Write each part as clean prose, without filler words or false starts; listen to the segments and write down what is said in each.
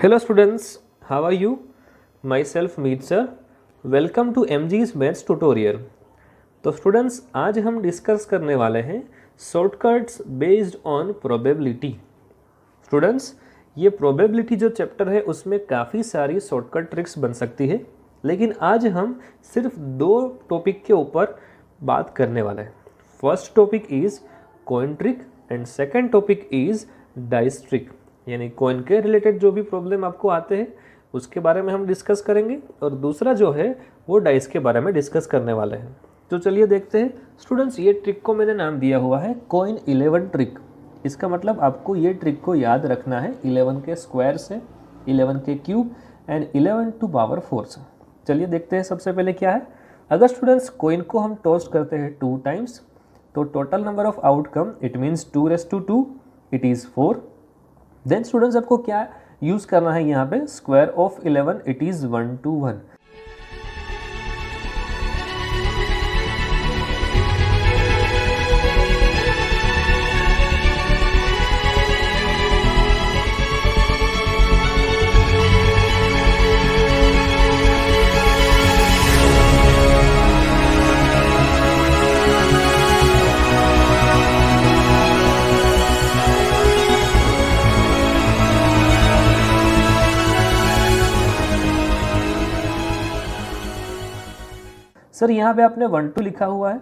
Hello students, how are you? Myself Meet sir. Welcome to MG's Maths tutorial. तो students आज हम discuss करने वाले हैं shortcuts based on probability. Students ये प्रोबेबिलिटी जो चैप्टर है उसमें काफ़ी सारी शॉर्टकट ट्रिक्स बन सकती है, लेकिन आज हम सिर्फ दो टॉपिक के ऊपर बात करने वाले हैं। First topic is coin trick and second topic is dice trick, यानी कॉइन के रिलेटेड जो भी प्रॉब्लम आपको आते हैं उसके बारे में हम डिस्कस करेंगे, और दूसरा जो है वो डाइस के बारे में डिस्कस करने वाले हैं। तो चलिए देखते हैं। स्टूडेंट्स ये ट्रिक को मैंने नाम दिया हुआ है कॉइन 11 ट्रिक। इसका मतलब आपको ये ट्रिक को याद रखना है 11 के स्क्वायर से, 11 के क्यूब एंड 11 टू पावर 4 से। चलिए देखते हैं सबसे पहले क्या है। अगर स्टूडेंट्स कॉइन को हम टॉस करते हैं 2 टाइम्स तो total number of outcome it means 2 it is 4। Then students आपको क्या यूज़ करना है यहाँ पे, square of 11 it is 1 to 1। Sir यहाँ पे आपने 1 2 लिखा हुआ है,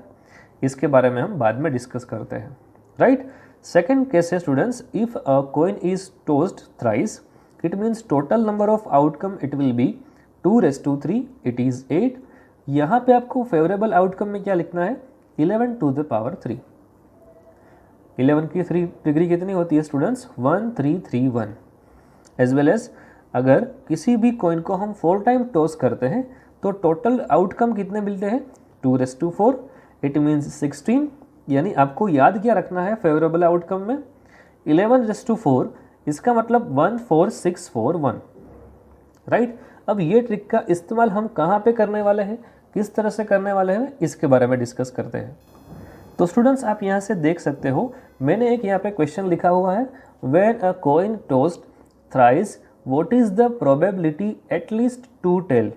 इसके बारे में हम बाद में डिस्कस करते हैं, राइट। सेकंड केस है students, if a coin is tossed thrice it means total number of outcome it will be 2 it is 8। यहाँ पे आपको फेवरेबल आउटकम में क्या लिखना है, 11 to the power 3। 11 की 3 डिग्री कितनी होती है स्टूडेंट्स, 1331। एज वेल एज अगर किसी भी कॉइन को हम 4 टाइम टॉस करते हैं तो टोटल आउटकम कितने मिलते हैं, 2 इट मीन्स 16। यानी आपको याद क्या रखना है फेवरेबल आउटकम में, 11 इसका मतलब 14641, राइट। अब ये ट्रिक का इस्तेमाल हम कहाँ पे करने वाले हैं, किस तरह से करने वाले हैं, इसके बारे में डिस्कस करते हैं। तो स्टूडेंट्स आप यहाँ से देख सकते हो, मैंने एक यहाँ पे क्वेश्चन लिखा हुआ है, when a coin tossed thrice what is the probability at least 2 tail.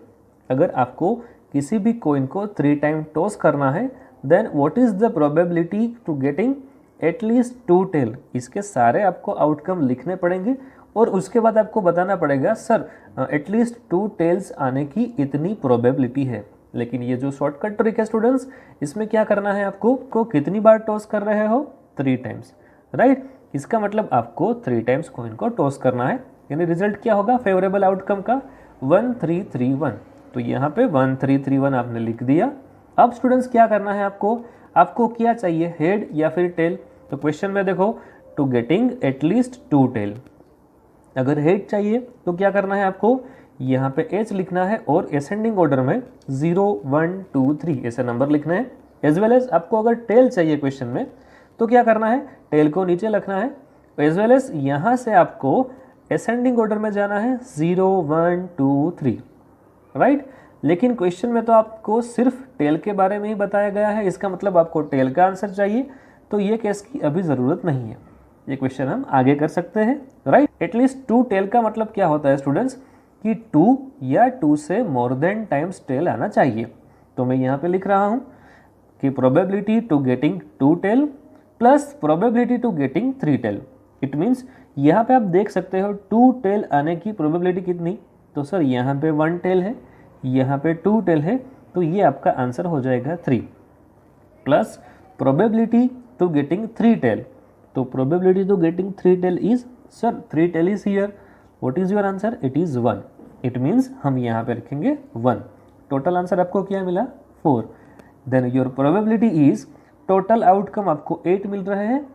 अगर आपको किसी भी कॉइन को 3 टाइम टॉस करना है then what is the probability to getting at least 2 tail. इसके सारे आपको आउटकम लिखने पड़ेंगे और उसके बाद आपको बताना पड़ेगा सर एटलीस्ट 2 टेल्स आने की इतनी प्रोबेबिलिटी है। लेकिन ये जो शॉर्टकट ट्रिक है स्टूडेंट्स, इसमें क्या करना है आपको कितनी बार टॉस कर रहे हो, 3 टाइम्स, राइट। इसका मतलब आपको 3 टाइम्स कॉइन को टॉस करना है, यानी रिजल्ट क्या होगा फेवरेबल आउटकम का, 1331। तो यहाँ पे 1331 आपने लिख दिया। अब स्टूडेंट्स क्या करना है आपको क्या चाहिए, हेड या फिर टेल। तो क्वेश्चन में देखो, टू गेटिंग एटलीस्ट 2 टेल। अगर हेड चाहिए तो क्या करना है आपको, यहाँ पे एच लिखना है और असेंडिंग ऑर्डर में 0 1 2 3 ऐसे नंबर लिखना है। एज वेल एज आपको अगर टेल चाहिए क्वेश्चन में तो क्या करना है, टेल को नीचे लिखना है। एज वेल एज यहाँ से आपको असेंडिंग ऑर्डर में जाना है 0 1 2 3, राइट। लेकिन क्वेश्चन में तो आपको सिर्फ टेल के बारे में ही बताया गया है, इसका मतलब आपको टेल का आंसर चाहिए, तो ये केस की अभी ज़रूरत नहीं है, ये क्वेश्चन हम आगे कर सकते हैं, राइट। एटलीस्ट 2 टेल का मतलब क्या होता है स्टूडेंट्स, कि 2 या 2 से मोर देन टाइम्स टेल आना चाहिए। तो मैं यहाँ पे लिख रहा हूँ कि probability to getting 2 tail plus probability to getting 3 tail. It means यहाँ पे आप देख सकते हो 2 टेल आने की प्रोबेबिलिटी कितनी, तो सर यहाँ पे 1 टेल है, यहाँ पे 2 टेल है, तो ये आपका आंसर हो जाएगा 3 plus probability to getting 3 tail. तो probability to getting 3 tail is, sir 3 tail is here, what is your answer, it is 1। It means हम यहाँ पे रखेंगे 1। टोटल आंसर आपको क्या मिला, 4। Then your probability is, total outcome आपको 8 मिल रहे हैं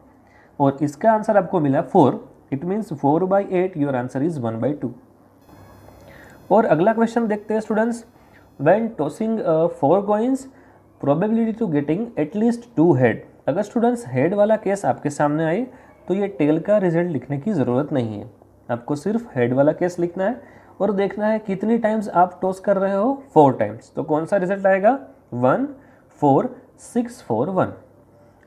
और इसका आंसर आपको मिला 4। It means 4/8 your answer is 1/2। और अगला क्वेश्चन देखते हैं students, when tossing 4 coins probability to getting at least 2 head. अगर स्टूडेंट्स हेड वाला केस आपके सामने आए तो ये टेल का रिजल्ट लिखने की ज़रूरत नहीं है, आपको सिर्फ हेड वाला केस लिखना है और देखना है कितनी टाइम्स आप टॉस कर रहे हो, 4 टाइम्स। तो कौन सा रिजल्ट आएगा, 1 4 6 4 1।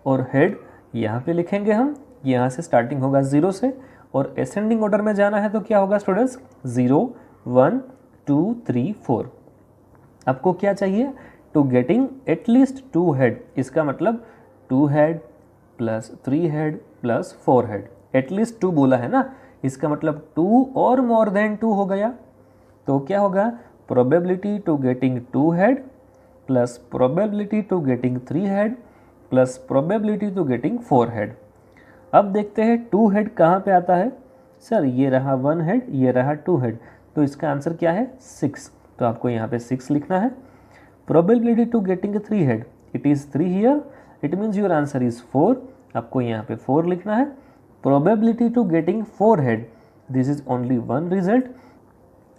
और हेड यहाँ पे लिखेंगे हम, यहाँ से स्टार्टिंग होगा 0 से और असेंडिंग ऑर्डर में जाना है तो क्या होगा स्टूडेंट्स, 0 1 2 3 4। आपको क्या चाहिए, टू गेटिंग एटलीस्ट 2 हेड, इसका मतलब 2 head plus 3 head plus 4 head, at least 2 बोला है ना, इसका मतलब 2 और मोर देन 2 हो गया। तो क्या होगा, probability to getting 2 head plus probability to getting 3 head plus probability to getting 4 head. अब देखते हैं 2 हेड कहाँ पे आता है, सर ये रहा 1 हेड, ये रहा 2 हेड, तो इसका आंसर क्या है 6, तो आपको यहाँ पे 6 लिखना है। Probability to getting 3 head, it is 3 here, it means your answer is 4, आपको यहाँ पे 4 लिखना है। Probability to getting 4 head, this is only 1 result,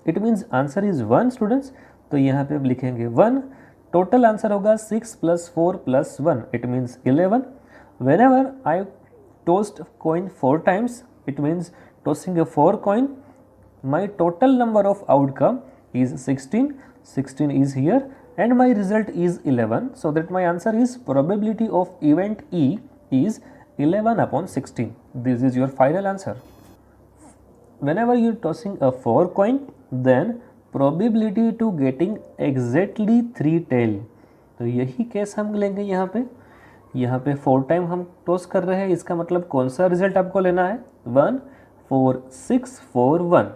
it means answer is 1 students, तो यहाँ पे लिखेंगे 1। टोटल आंसर होगा 6 + 4 + 1, it means 11। Whenever I tossed coin 4 times, it means tossing a 4 coin, my total number of outcome is 16, 16 is here, and my result is 11, so that my answer is probability of event E is 11/16. This is your final answer. Whenever you tossing a 4 coin, then probability to getting exactly 3 tail, तो यही case हम लेंगे यहाँ पे 4 time हम toss कर रहे हैं, इसका मतलब कौन सा रिजल्ट आपको लेना है, 1 4 6 4 1,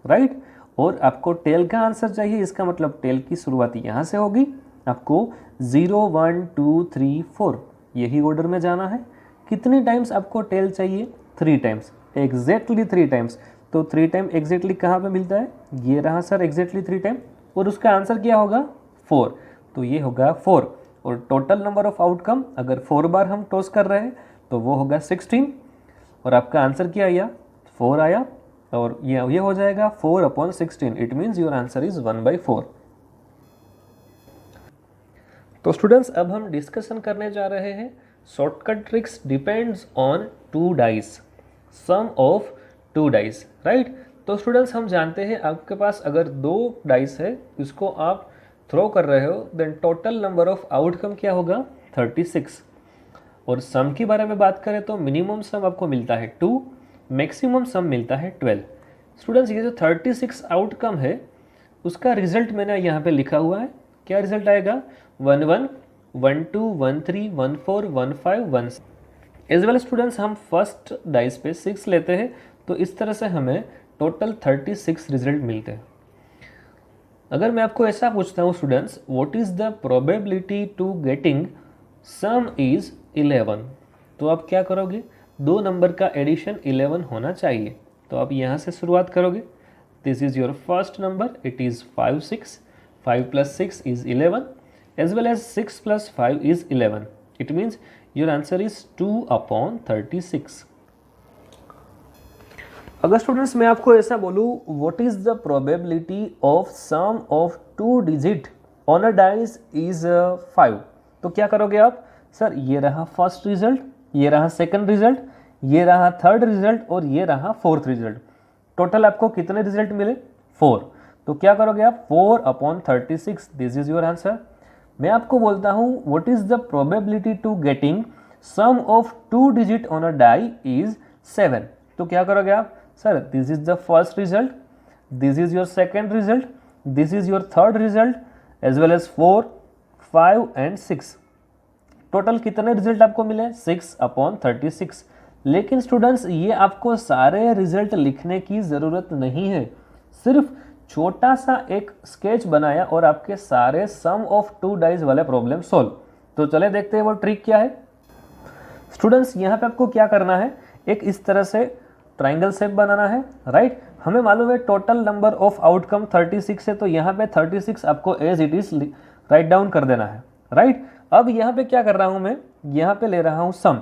राइट। और आपको टेल का आंसर चाहिए, इसका मतलब टेल की शुरुआत यहाँ से होगी, आपको 0 1 2 3 4 यही ऑर्डर में जाना है। कितनी टाइम्स आपको टेल चाहिए, 3 टाइम्स, एग्जैक्टली 3 टाइम्स। तो 3 टाइम एग्जैक्टली कहाँ पे मिलता है, ये रहा सर एग्जैक्टली 3 टाइम, और उसका आंसर क्या होगा 4, तो ये होगा 4। और टोटल नंबर ऑफ आउटकम अगर 4 बार हम टॉस कर रहे हैं तो वो होगा 16, और आपका आंसर क्या आया, 4 आया, और ये हो जाएगा 4/16, it means your answer is 1/4। तो स्टूडेंट्स अब हम डिस्कशन करने जा रहे हैं shortcut tricks depends on 2 dice, sum of 2 dice, right. तो स्टूडेंट्स हम जानते हैं आपके पास अगर 2 डाइस है, इसको आप थ्रो कर रहे हो, then total number of outcome क्या होगा 36। और सम के बारे में बात करें तो मिनिमम सम आपको मिलता है 2, मैक्सिमम सम मिलता है 12। स्टूडेंट्स ये जो 36 आउटकम है उसका रिजल्ट मैंने यहाँ पे लिखा हुआ है, क्या रिजल्ट आएगा 1 1 1 2 1 3 1 4 1 5 1 6। एज वेल स्टूडेंट्स हम फर्स्ट डाइस पे 6 लेते हैं, तो इस तरह से हमें टोटल 36 रिजल्ट मिलते हैं। अगर मैं आपको ऐसा पूछता हूँ students, what is the probability to getting sum is 11, तो आप क्या करोगे, 2 नंबर का एडिशन 11 होना चाहिए, तो आप यहाँ से शुरुआत करोगे। This is your first number, it is 5 6, 5 + 6 is 11, as well as 6 + 5 is 11, it means your answer is 2/36। अगर स्टूडेंट्स मैं आपको ऐसा बोलूँ, what is the probability of sum of 2 digit on a dice is 5, तो क्या करोगे आप, सर ये रहा फर्स्ट रिजल्ट, ये रहा सेकंड रिजल्ट, ये रहा थर्ड रिजल्ट, और ये रहा फोर्थ रिजल्ट। टोटल आपको कितने रिजल्ट मिले 4, तो क्या करोगे आप 4/36, दिस इज योर आंसर। मैं आपको बोलता हूँ what is the probability to getting sum of 2 digit on a die is 7, तो क्या करोगे आप, sir this is the first result, this is your second result, this is your third result, as well as 4 5 and 6। Total कितने result आपको मिले 6/36। लेकिन students ये आपको सारे रिजल्ट लिखने की ज़रूरत नहीं है, सिर्फ छोटा सा एक स्केच बनाया और आपके सारे सम ऑफ 2 डाइस वाले प्रॉब्लम सॉल्व। तो चले देखते हैं वो ट्रिक क्या है। स्टूडेंट्स यहाँ पे आपको क्या करना है, एक इस तरह से ट्राइंगल शेप बनाना है, राइट। हमें मालूम है टोटल नंबर ऑफ आउटकम 36 है, तो यहाँ पे 36 आपको as it is write down कर देना है, राइट। अब यहाँ पे क्या कर रहा हूँ मैं, यहाँ पे ले रहा हूँ सम।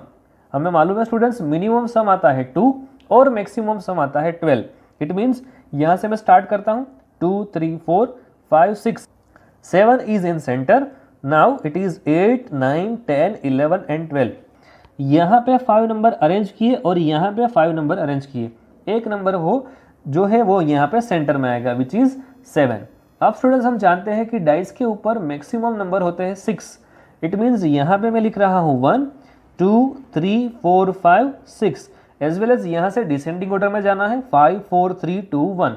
हमें मालूम है स्टूडेंट्स मिनिमम सम आता है 2 और मैक्सिमम सम आता है 12। इट मीन्स यहाँ से मैं स्टार्ट करता हूँ 2 3 4 5 6 7 is in centre, now it is 8 9 10 11 and 12। यहाँ पे 5 नंबर अरेंज किए और यहाँ पे 5 नंबर अरेंज किए, एक नंबर हो जो है वो यहाँ पे सेंटर में आएगा विच इज 7। अब स्टूडेंट्स हम जानते हैं कि डाइस के ऊपर मैक्सिमम नंबर होते हैं 6। इट मीन्स यहाँ पे मैं लिख रहा हूँ 1 2 3 4 5 6 एज वेल एज यहाँ से डिसेंडिंग ऑर्डर में जाना है 5 4 3 2 1,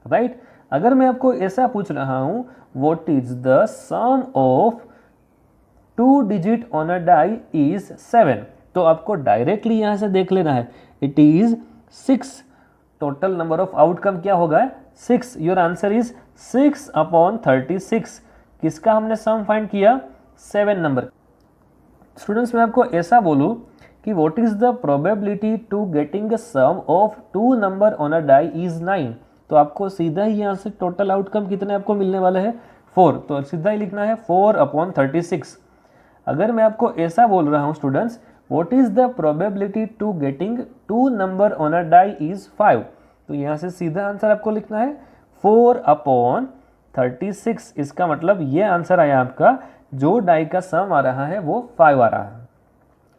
राइट। अगर मैं आपको ऐसा पूछ रहा हूँ what is the sum of 2 digit on a die is 7, तो आपको डायरेक्टली यहाँ से देख लेना है it is 6। Total number of outcome क्या होगा 6। Your answer is 6/36। किसका हमने सम फाइंड किया 7 नंबर। स्टूडेंट्स मैं आपको ऐसा बोलूँ कि what is the probability to getting a sum of 2 number on a die is 9, तो आपको सीधा ही यहाँ से टोटल आउटकम कितने आपको मिलने वाले हैं 4, तो सीधा ही लिखना है 4/36। अगर मैं आपको ऐसा बोल रहा हूँ students what is the probability to getting 2 number on a die is 5, तो यहाँ से सीधा आंसर आपको लिखना है 4/36। इसका मतलब ये आंसर आया आपका, जो डाई का सम आ रहा है वो 5 आ रहा है।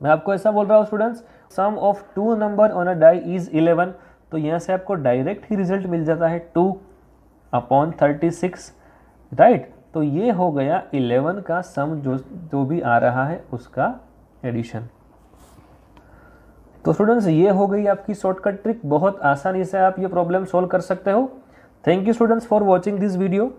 मैं आपको ऐसा बोल रहा हूँ students sum of 2 number on a die is 11, तो यहाँ से आपको डायरेक्ट ही रिजल्ट मिल जाता है 2/36, राइट। तो ये हो गया 11 का सम जो भी आ रहा है उसका एडिशन। तो स्टूडेंट्स ये हो गई आपकी शॉर्टकट ट्रिक, बहुत आसानी से आप ये प्रॉब्लम सॉल्व कर सकते हो। Thank you students for watching this video.